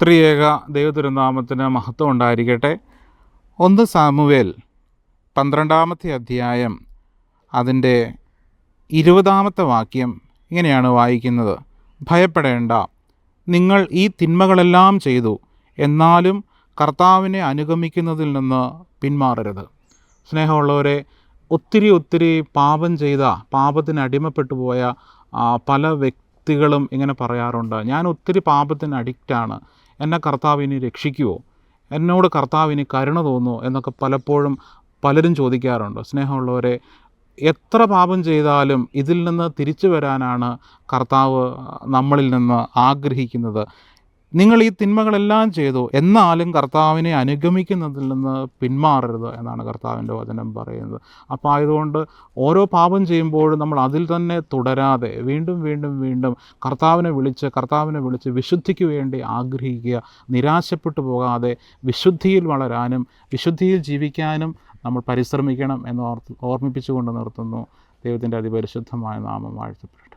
ത്രിയേക ദൈവതിരുനാമത്തിന് മഹത്വം ഉണ്ടായിരിക്കട്ടെ. 1 സാമുവേൽ 12-ാമത്തെ അധ്യായം അതിൻ്റെ 20-ാമത്തെ വാക്യം ഇങ്ങനെയാണ് വായിക്കുന്നത്: ഭയപ്പെടേണ്ട, നിങ്ങൾ ഈ തിന്മകളെല്ലാം ചെയ്തു, എന്നാലും കർത്താവിനെ അനുഗമിക്കുന്നതിൽ നിന്ന് പിന്മാറരുത്. സ്നേഹമുള്ളവരെ, ഒത്തിരി പാപം ചെയ്ത, പാപത്തിന് അടിമപ്പെട്ടു പോയ പല വ്യക്തികളും ഇങ്ങനെ പറയാറുണ്ട്: ഞാൻ ഒത്തിരി പാപത്തിന് അഡിക്റ്റാണ്, എന്നെ കർത്താവ് ഇനി രക്ഷിക്കുമോ, എന്നോട് കർത്താവ് ഇനി കരുണ തോന്നുമോ എന്നൊക്കെ പലപ്പോഴും പലരും ചോദിക്കാറുണ്ട്. സ്നേഹമുള്ളവരെ, എത്ര പാപം ചെയ്താലും ഇതിൽ നിന്ന് തിരിച്ചു വരാനാണ് കർത്താവ് നമ്മളിൽ നിന്ന് ആഗ്രഹിക്കുന്നത്. നിങ്ങൾ ഈ തിന്മകളെല്ലാം ചെയ്തു, എന്നാലും കർത്താവിനെ അനുഗമിക്കുന്നതിൽ നിന്ന് പിന്മാറരുത് എന്നാണ് കർത്താവിൻ്റെ വചനം പറയുന്നത്. അപ്പോൾ ആയതുകൊണ്ട് ഓരോ പാപം ചെയ്യുമ്പോഴും നമ്മൾ അതിൽ തന്നെ തുടരാതെ വീണ്ടും കർത്താവിനെ വിളിച്ച് വിശുദ്ധിക്ക് വേണ്ടി ആഗ്രഹിക്കുക. നിരാശപ്പെട്ടു പോകാതെ വിശുദ്ധിയിൽ വളരാനും വിശുദ്ധിയിൽ ജീവിക്കാനും നമ്മൾ പരിശ്രമിക്കണം എന്ന് ഓർമ്മിപ്പിച്ചുകൊണ്ട് നിർത്തുന്നു. ദൈവത്തിൻ്റെ അതിപരിശുദ്ധമായ നാമം വാഴ്ത്തപ്പെടട്ടെ.